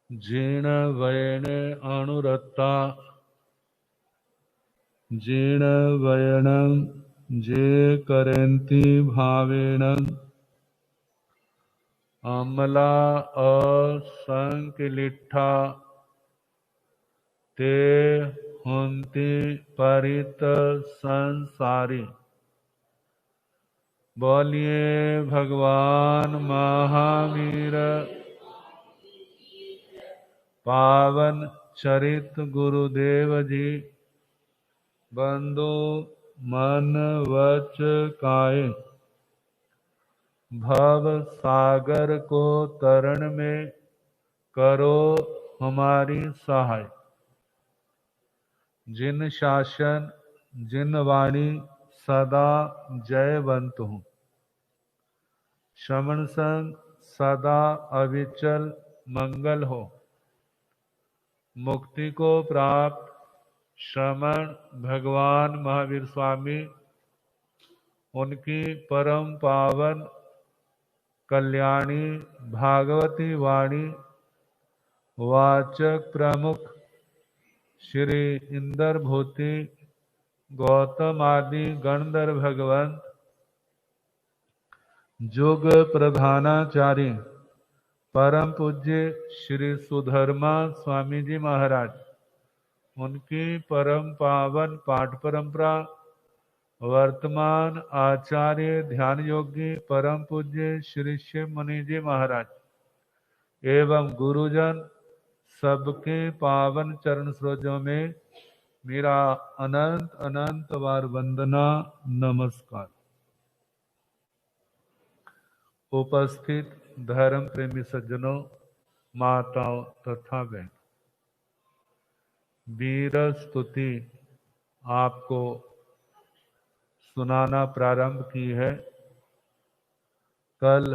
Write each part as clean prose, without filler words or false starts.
जीर्ण वयन अनुरक्ता जीर्ण वयनं जे करन्ति भावेन अमला असंकिलिट्ठा ते हुन्ति परित संसारी। बोलिए भगवान महावीर पावन चरित गुरुदेव जी बंधु मन वच काये भव सागर को तरण में करो हमारी सहाय। जिन शासन जिन वाणी सदा जयवंत हूँ। श्रवण संग सदा अविचल मंगल हो। मुक्ति को प्राप्त श्रमण भगवान महावीर स्वामी उनकी परम पावन कल्याणी भागवती वाणी वाचक प्रमुख श्री इंद्र भूति गौतम आदि गणधर भगवंत जुग प्रधानाचार्य परम पूज्य श्री सुधर्मा स्वामी जी महाराज उनकी परम पावन पाठ परंपरा वर्तमान आचार्य ध्यान योगी परम पूज्य श्री शिव मुनि जी महाराज एवं गुरुजन सबके पावन चरण सरोजों में मेरा अनंत अनंत बार वंदना नमस्कार। उपस्थित धर्म प्रेमी सज्जनों, माताओं तथा बहन, वीर स्तुति आपको सुनाना प्रारंभ की है। कल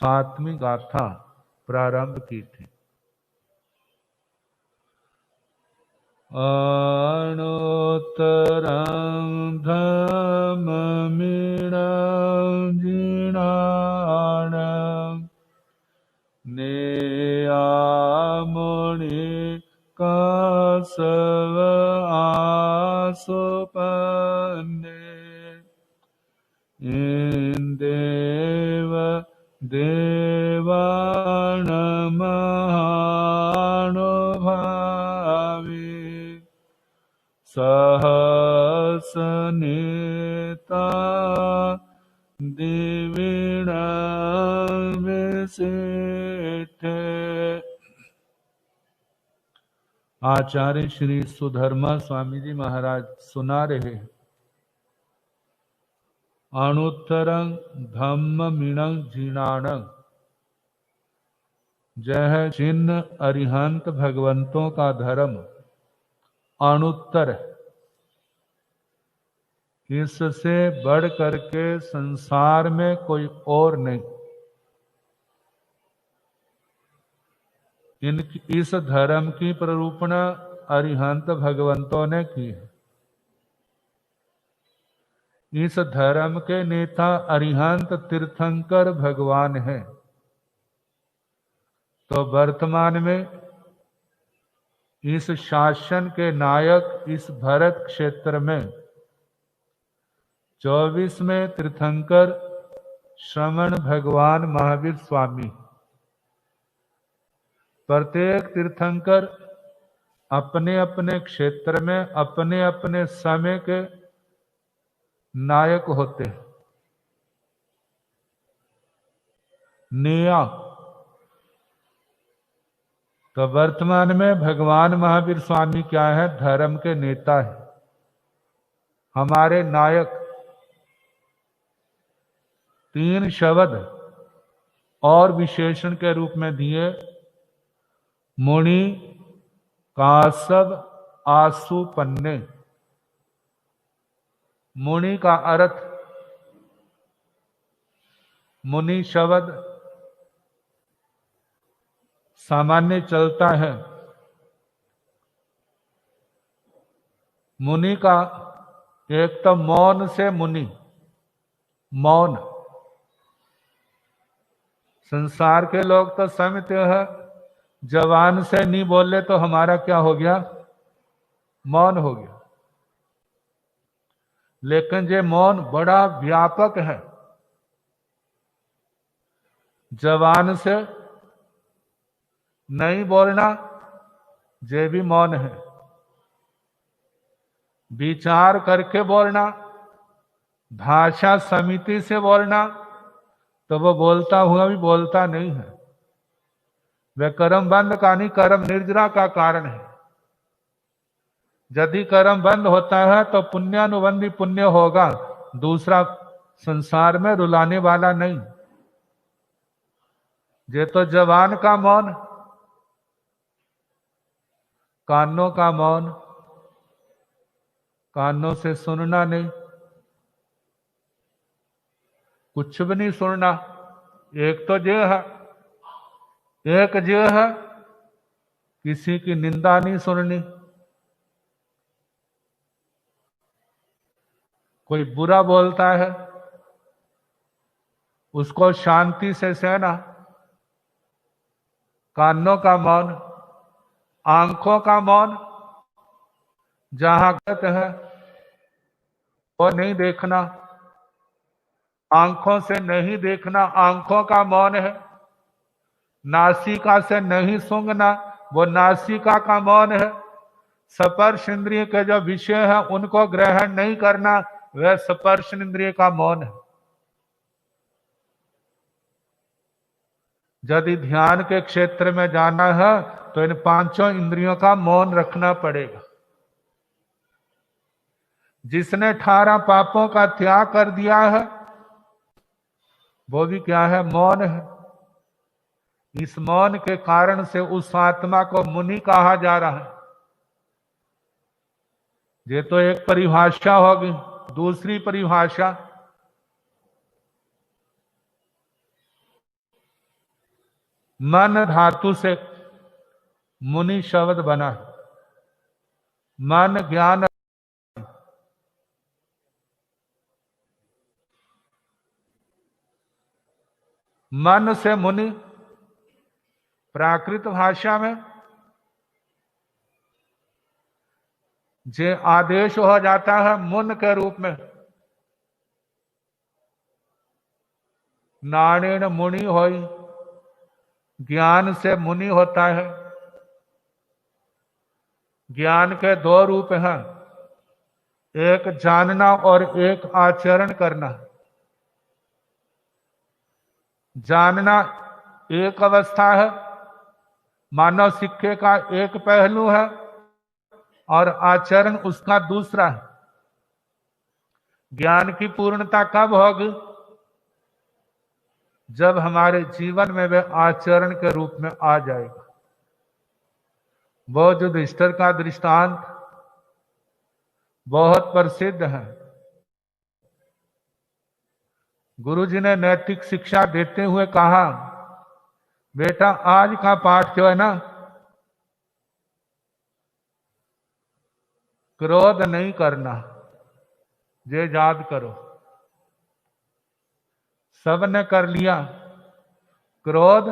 7वीं गाथा प्रारंभ की थी। अणोत्तरं धम्ममीनं जीर्णानं नेयामुनि कासव आसुपन्ने इंदेव देवानमहानुभावी सहसनेता दिवीण विशिष्टे। आचार्य श्री सुधर्मा स्वामी जी महाराज सुना रहे हैं। अणुत्तरं धम्ममीनं जीर्णानं, जह जिन अरिहंत भगवंतों का धर्म अणुत्तर है, इससे बढ़ करके संसार में कोई और नहीं। इस धर्म की प्ररूपणा अरिहंत भगवंतों ने की है। इस धर्म के नेता अरिहंत तीर्थंकर भगवान हैं। तो वर्तमान में इस शासन के नायक इस भरत क्षेत्र में 24वें तीर्थंकर श्रमण भगवान महावीर स्वामी। प्रत्येक तीर्थंकर अपने अपने क्षेत्र में अपने अपने समय के नायक होते हैं। नेया तो वर्तमान में भगवान महावीर स्वामी क्या है? धर्म के नेता है, हमारे नायक। 3 शब्द और विशेषण के रूप में दिए। मुनि कासव आसुपन्ने। मुनि का अर्थ, मुनि शब्द सामान्य चलता है। मुनि का एक तो मौन से मुनि, मौन। संसार के लोग तो समझते हैं जबान से नहीं बोले तो हमारा क्या हो गया? मौन हो गया। लेकिन ये मौन बड़ा व्यापक है। जबान से नहीं बोलना ये भी मौन है। विचार करके बोलना, भाषा समिति से बोलना, तो वो बोलता हुआ भी बोलता नहीं है। वह कर्म बंद का नहीं, कर्म निर्जरा का कारण है। यदि कर्म बंद होता है तो पुण्यानुबंधी पुण्य होगा, दूसरा संसार में रुलाने वाला नहीं। ये तो जबान का मौन, कानों का मौन, कानों से सुनना नहीं, कुछ भी नहीं सुनना। एक तो ये है, एक ये है किसी की निंदा नहीं सुननी, कोई बुरा बोलता है उसको शांति से सहना। कानों का मौन, आंखों का मौन, जहां गलत है वो नहीं देखना, आंखों से नहीं देखना, आंखों का मौन है। नासिका से नहीं सूंघना, वो नासिका का मौन है। स्पर्श इंद्रिय के जो विषय है उनको ग्रहण नहीं करना, वह स्पर्श इंद्रिय का मौन है। यदि ध्यान के क्षेत्र में जाना है तो इन पांचों इंद्रियों का मौन रखना पड़ेगा। जिसने 18 पापों का त्याग कर दिया है वो भी क्या है? मौन है। इस मौन के कारण से उस आत्मा को मुनि कहा जा रहा है। ये तो एक परिभाषा होगी। दूसरी परिभाषा, मन धातु से मुनि शब्द बना है। मन ज्ञान, मन से मुनि प्राकृत भाषा में जे आदेश हो जाता है मुन के रूप में। नाणेन मुनि होई, ज्ञान से मुनि होता है। ज्ञान के दो रूप हैं, एक जानना और एक आचरण करना। जानना एक अवस्था है, मानव सिक्के का एक पहलू है, और आचरण उसका दूसरा है। ज्ञान की पूर्णता कब होगी? जब हमारे जीवन में वह आचरण के रूप में आ जाएगा। वो युधिष्ठिर का दृष्टांत बहुत प्रसिद्ध है। गुरुजी ने नैतिक शिक्षा देते हुए कहा, बेटा आज का पाठ जो है ना, क्रोध नहीं करना, ये याद करो। सबने कर लिया, क्रोध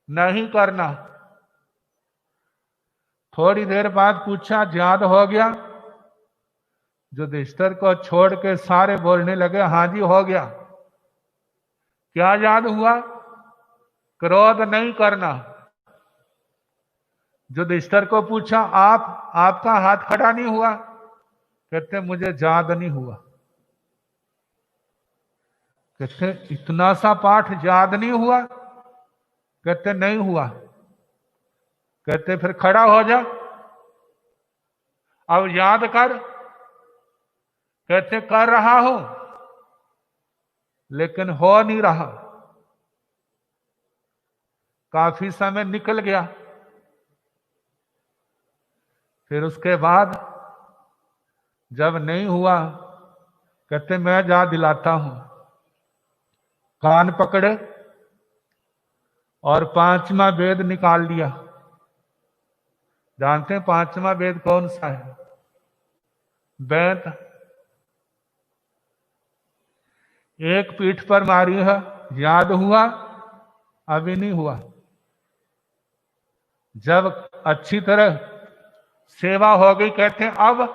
नहीं करना। थोड़ी देर बाद पूछा, याद हो गया? युधिष्ठिर को छोड़ के सारे बोलने लगे, हाँ जी हो गया। क्या याद हुआ? क्रोध नहीं करना। युधिष्ठिर को पूछा, आपका हाथ खड़ा नहीं हुआ? कहते मुझे याद नहीं हुआ। कहते इतना सा पाठ याद नहीं हुआ? कहते नहीं हुआ। कहते फिर खड़ा हो जा, अब याद कर। कहते कर रहा हूं लेकिन हो नहीं रहा। काफी समय निकल गया। फिर उसके बाद जब नहीं हुआ, कहते मैं याद दिलाता हूं। कान पकड़े और 5वां वेद निकाल लिया। जानते हैं 5वां वेद कौन सा है? वेद। एक पीठ पर मारी है, याद हुआ? अभी नहीं हुआ। जब अच्छी तरह सेवा हो गई, कहते हैं अब,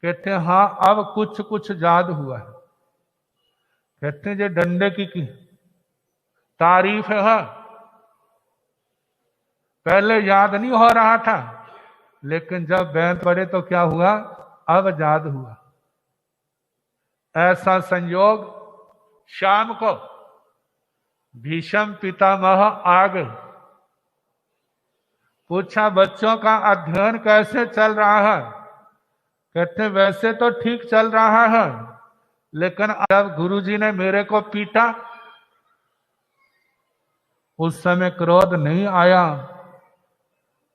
कहते हैं हाँ अब कुछ कुछ याद हुआ है। कहते हैं जो डंडे की तारीफ है, पहले याद नहीं हो रहा था, लेकिन जब बैंत पड़े तो क्या हुआ, अब याद हुआ। ऐसा संयोग शाम को भीष्म पितामह आ गए। पूछा बच्चों का अध्ययन कैसे चल रहा है? कहते वैसे तो ठीक चल रहा है, लेकिन जब गुरुजी ने मेरे को पीटा उस समय क्रोध नहीं आया,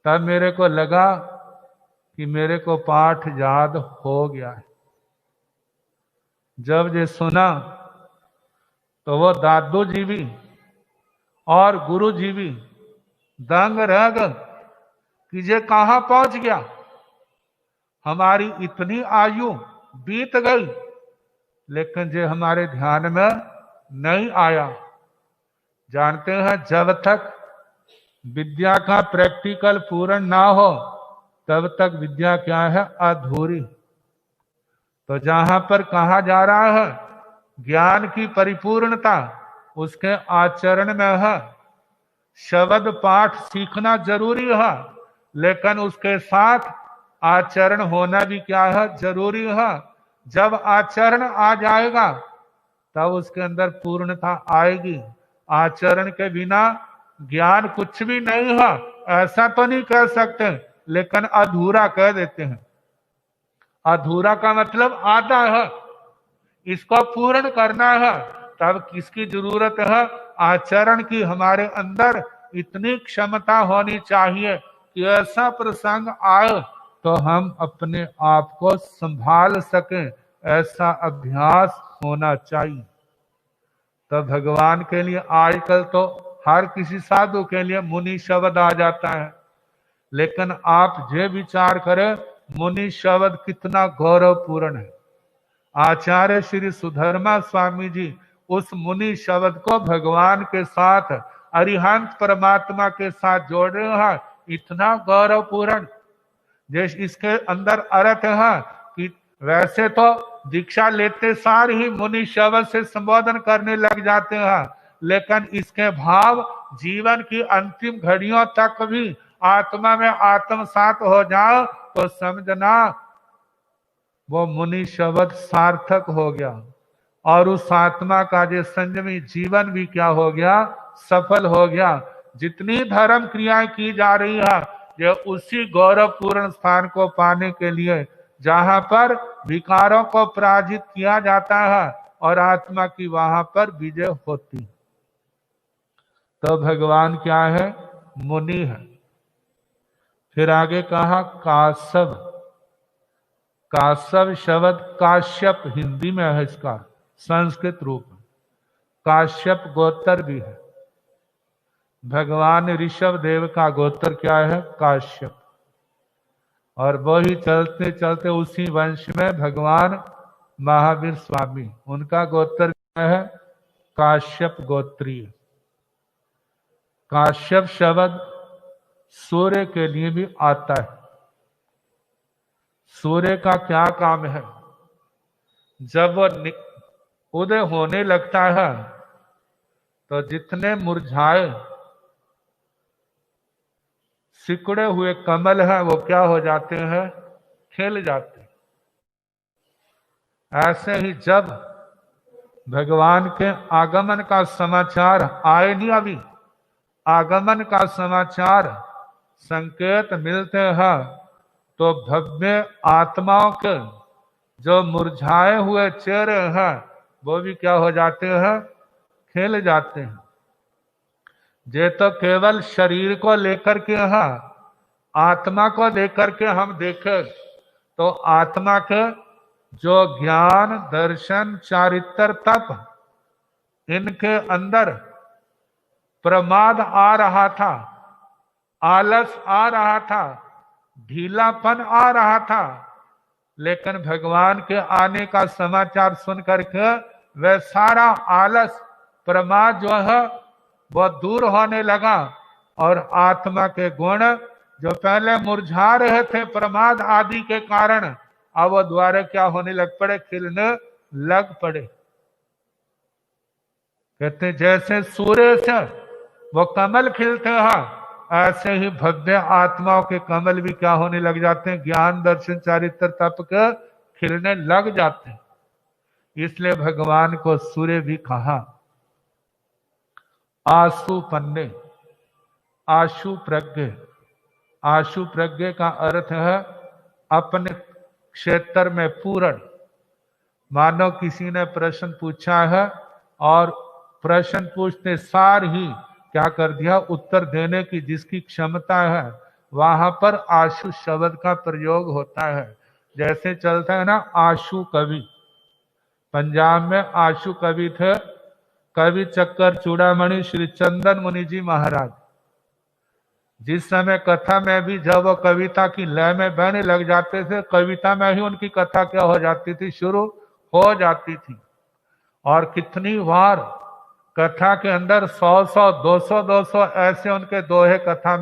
तब मेरे को लगा कि मेरे को पाठ याद हो गया है। जब ये सुना तो वो दादू जी भी और गुरु जी भी दंग रह गए कि ये कहां पहुंच गया, हमारी इतनी आयु बीत गई लेकिन ये हमारे ध्यान में नहीं आया। जानते हैं जब तक विद्या का प्रैक्टिकल पूर्ण ना हो तब तक विद्या क्या है, अधूरी। तो जहां पर कहा जा रहा है ज्ञान की परिपूर्णता उसके आचरण में है। शब्द पाठ सीखना जरूरी है, लेकिन उसके साथ आचरण होना भी क्या है, जरूरी है। जब आचरण आ जाएगा तब उसके अंदर पूर्णता आएगी। आचरण के बिना ज्ञान कुछ भी नहीं है, ऐसा तो नहीं कह सकते, लेकिन अधूरा कह देते हैं। अधूरा का मतलब आधा है, इसको पूर्ण करना है। तब किसकी जरूरत है, आचरण की। हमारे अंदर इतनी क्षमता होनी चाहिए कि ऐसा प्रसंग आए तो हम अपने आप को संभाल सकें, ऐसा अभ्यास होना चाहिए। तो भगवान के लिए आजकल तो हर किसी साधु के लिए मुनि शब्द आ जाता है, लेकिन आप ये विचार करें मुनि शब्द कितना गौरवपूर्ण है। आचार्य श्री सुधर्मा स्वामी जी उस मुनि शब्द को भगवान के साथ, अरिहंत परमात्मा के साथ जोड़ रहे हैं। इतना गौरवपूर्ण जैसे इसके अंदर अर्थ है कि वैसे तो दीक्षा लेते सार ही मुनि शब्द से संबोधन करने लग जाते हैं, लेकिन इसके भाव जीवन की अंतिम घड़ियों तक भी आत्मा में आत्मसात हो जाओ तो समझना वो मुनि शब्द सार्थक हो गया, और उस आत्मा का जो संयमी जीवन भी क्या हो गया, सफल हो गया। जितनी धर्म क्रियाएं की जा रही है ये उसी गौरवपूर्ण स्थान को पाने के लिए जहां पर विकारों को पराजित किया जाता है और आत्मा की वहां पर विजय होती। तो भगवान क्या है, मुनि है। फिर आगे कहा काश्यप। काश्यप शब्द काश्यप हिंदी में है, इसका संस्कृत रूप काश्यप गोत्र भी है। भगवान ऋषभ देव का गोत्र क्या है, काश्यप। और वही चलते चलते उसी वंश में भगवान महावीर स्वामी, उनका गोत्र क्या है, काश्यप गोत्रीय। काश्यप शब्द सूर्य के लिए भी आता है। सूर्य का क्या काम है, जब वो उदय होने लगता है तो जितने मुरझाए सिकुड़े हुए कमल हैं वो क्या हो जाते हैं, खिल जाते हैं। ऐसे ही जब भगवान के आगमन का समाचार आए नहीं, अभी आगमन का समाचार संकेत मिलते हैं तो भव्य आत्माओं के जो मुरझाए हुए चेहरे हैं वो भी क्या हो जाते हैं, खिल जाते हैं। ये तो केवल शरीर को लेकर के है, आत्मा को लेकर के हम देखें तो आत्मा के जो ज्ञान दर्शन चारित्र तप इनके अंदर प्रमाद आ रहा था, आलस आ रहा था, ढीलापन आ रहा था, लेकिन भगवान के आने का समाचार सुन करके वह सारा आलस प्रमाद जो है वो दूर होने लगा। और आत्मा के गुण जो पहले मुरझा रहे थे प्रमाद आदि के कारण, अब वो द्वारा क्या होने लग पड़े, खिलने लग पड़े। कहते जैसे सूर्य से वो कमल खिलते हैं, ऐसे ही भव्य आत्माओं के कमल भी क्या होने लग जाते हैं, ज्ञान दर्शन चारित्र तप के खिलने लग जाते हैं। इसलिए भगवान को सूर्य भी कहा। आशु पन्ने, आशु प्रज्ञ, आशु प्रज्ञ का अर्थ है अपने क्षेत्र में पूर्ण। मानो किसी ने प्रश्न पूछा है और प्रश्न पूछते सार ही क्या कर दिया, उत्तर देने की जिसकी क्षमता है, वहां पर आशु शब्द का प्रयोग होता है। जैसे चलता है ना आशु कवि, पंजाब में आशु कवि थे, कवि चक्कर चूड़ामणि श्री चंदन मुनि जी महाराज। जिस समय कथा में भी जब वो कविता की लय में बहने लग जाते थे, कविता में ही उनकी कथा क्या हो जाती थी, शुरू हो जाती थी। और कितनी बार कथा के अंदर 100 200 ऐसे उनके दोहे कथा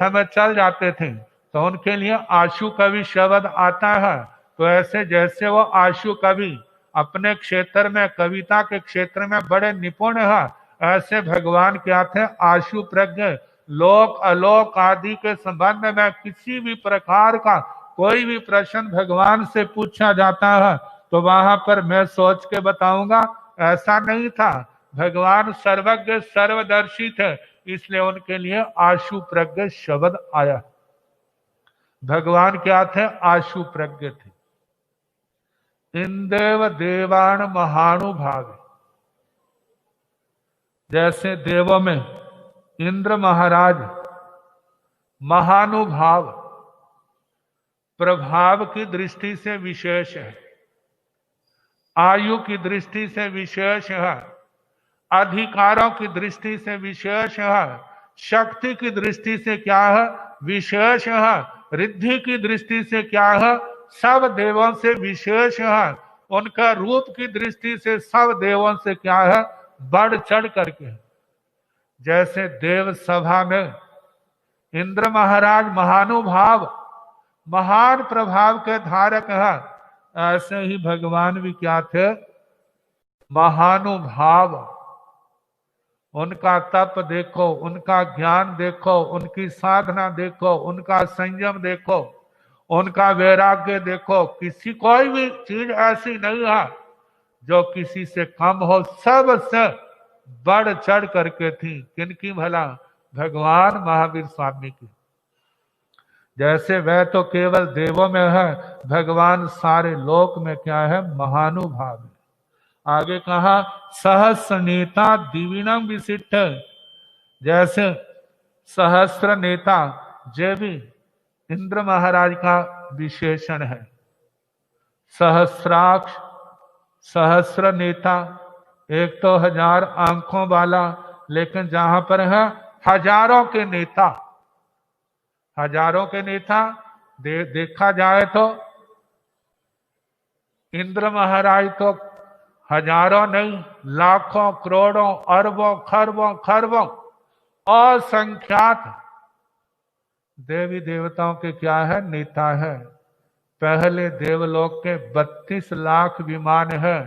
में चल जाते थे, तो उनके लिए आशु कवि शब्द आता है। तो ऐसे जैसे वो आशु कवि अपने क्षेत्र में, कविता के क्षेत्र में बड़े निपुण है, ऐसे भगवान क्या थे, आशु प्रज्ञ। लोक अलोक आदि के संबंध में किसी भी प्रकार का कोई भी प्रश्न भगवान से पूछा जाता है, तो वहां पर मैं सोच के बताऊंगा, ऐसा नहीं था। भगवान सर्वज्ञ सर्वदर्शी थे, इसलिए उनके लिए आशु प्रज्ञ शब्द आया। भगवान क्या थे, आशु प्रज्ञ थे। इंदेव देवान महानुभाव, जैसे देवों में इंद्र महाराज महानुभाव, प्रभाव की दृष्टि से विशेष है, आयु की दृष्टि से विशेष है, अधिकारों की दृष्टि से विशेष है, शक्ति की दृष्टि से क्या है, विशेष है, रिद्धि की दृष्टि से क्या है, सब देवों से विशेष है, उनका रूप की दृष्टि से सब देवों से क्या है, बढ़ चढ़ करके। जैसे देव सभा में इंद्र महाराज महानुभाव, महान प्रभाव के धारक है, ऐसे ही भगवान भी क्या थे, महानुभाव। उनका तप देखो, उनका ज्ञान देखो, उनकी साधना देखो, उनका संयम देखो, उनका वैराग्य देखो। किसी कोई भी चीज ऐसी नहीं है जो किसी से कम हो, सबसे बढ़ चढ़ करके थी। किनकी भला, भगवान महावीर स्वामी की। जैसे वह तो केवल देवों में है, भगवान सारे लोक में क्या है, महानुभाव है। आगे कहा सहस्र नेता दिविनम विशिष्ट, जैसे सहस्र नेता जे भी इंद्र महाराज का विशेषण है। सहस्राक्ष, सहस्र नेता, एक तो 1000 आंखों वाला, लेकिन जहां पर है हजारों के नेता, हजारों के नेता देखा जाए तो इंद्र महाराज तो हजारों नहीं, लाखों करोड़ों अरबों खरबों खरबों असंख्यात देवी देवताओं के क्या है, नेता है। पहले देवलोक के 32 लाख विमान है,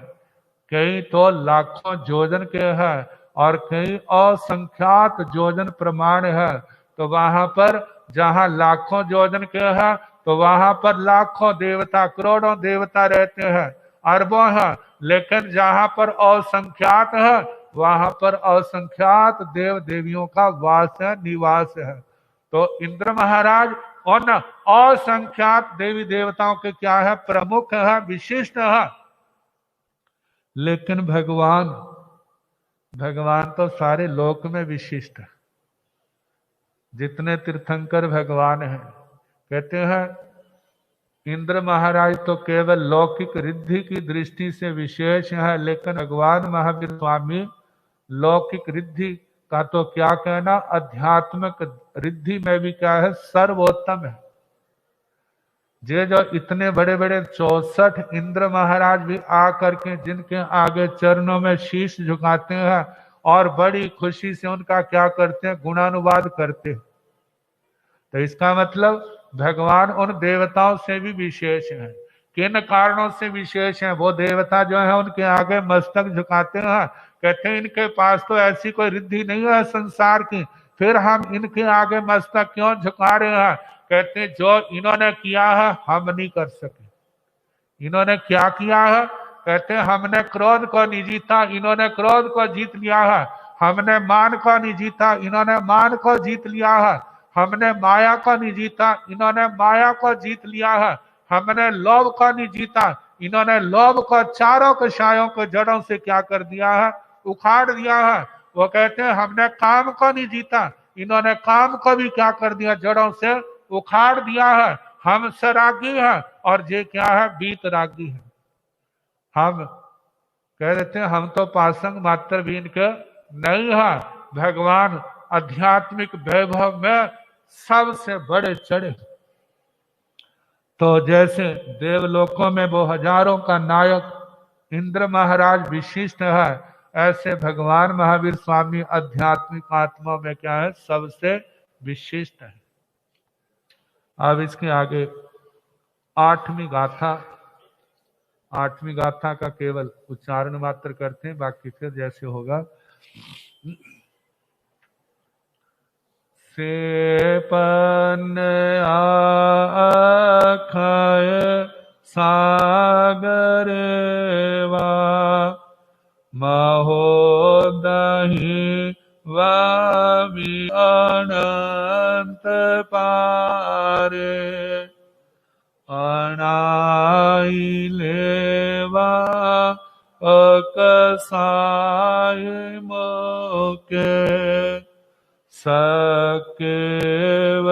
कई तो लाखों जोजन के हैं और कई असंख्यात जोजन प्रमाण है। तो वहां पर जहां लाखों जोजन के हैं, तो वहां पर लाखों देवता, करोड़ों देवता रहते हैं, अरबों हैं। लेकिन जहां पर असंख्यात है, वहां पर असंख्यात देव देवियों का वास है, निवास है। तो इंद्र महाराज उन असंख्यात देवी देवताओं के क्या है, प्रमुख है, विशिष्ट है। लेकिन भगवान तो सारे लोक में विशिष्ट है। जितने तीर्थंकर भगवान हैं, कहते हैं इंद्र महाराज तो केवल लौकिक रिद्धि की दृष्टि से विशेष है, लेकिन भगवान महावीर स्वामी लौकिक रिद्धि का तो क्या कहना, आध्यात्मिक रिद्धि में भी क्या है, सर्वोत्तम है। जे जो इतने बड़े बड़े 64 इंद्र महाराज भी आ करके जिनके आगे चरणों में शीश झुकाते हैं और बड़ी खुशी से उनका क्या करते हैं, गुणानुवाद करते हैं। तो इसका मतलब भगवान उन देवताओं से भी विशेष हैं। किन कारणों से विशेष हैं? वो देवता जो है उनके आगे मस्तक झुकाते हैं, कहते हैं इनके पास तो ऐसी कोई रिद्धि नहीं है संसार की, फिर हम इनके आगे मस्तक क्यों झुका रहे हैं? कहते हैं जो इन्होंने किया है हम नहीं कर सके। इन्होंने क्या किया है? कहते हैं हमने क्रोध को नहीं जीता, इन्होंने क्रोध को जीत लिया है। हमने मान को नहीं जीता, इन्होंने मान को जीत लिया है। हमने माया को नहीं जीता, इन्होंने माया को जीत लिया है। हमने लोभ को नहीं जीता, इन्होंने लोभ को चारों कषायों को जड़ों से क्या कर दिया है, उखाड़ दिया है। वो कहते हैं हमने काम को नहीं जीता, इन्होंने काम को भी क्या कर दिया, जड़ों से उखाड़ दिया है। हम सरागी हैं और ये क्या है, बीत रागी है। हम कह देते हैं हम तो पासंग मात्र भी इनके नहीं है। भगवान आध्यात्मिक वैभव में सबसे बड़े चढ़े। तो जैसे देवलोकों में वो हजारों का नायक इंद्र महाराज विशिष्ट है, ऐसे भगवान महावीर स्वामी आध्यात्मिक आत्मा में क्या है, सबसे विशिष्ट है। अब इसके आगे आठवीं गाथा का केवल उच्चारण मात्र करते हैं, बाकी फिर जैसे होगा। से पन आखय सागर वा महोदहि वामि अनंत पारे अनाई लेवा अकसाय मोके सकेव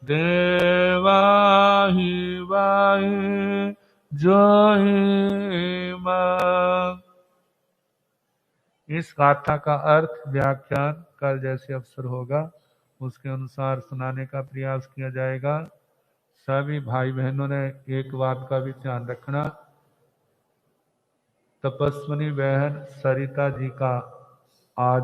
देवाहि वाहि जोहि मां। इस गाथा का अर्थ व्याख्यान कल जैसे अवसर होगा उसके अनुसार सुनाने का प्रयास किया जाएगा। सभी भाई बहनों ने एक बात का भी ध्यान रखना, तपस्विनी बहन सरिता जी का आज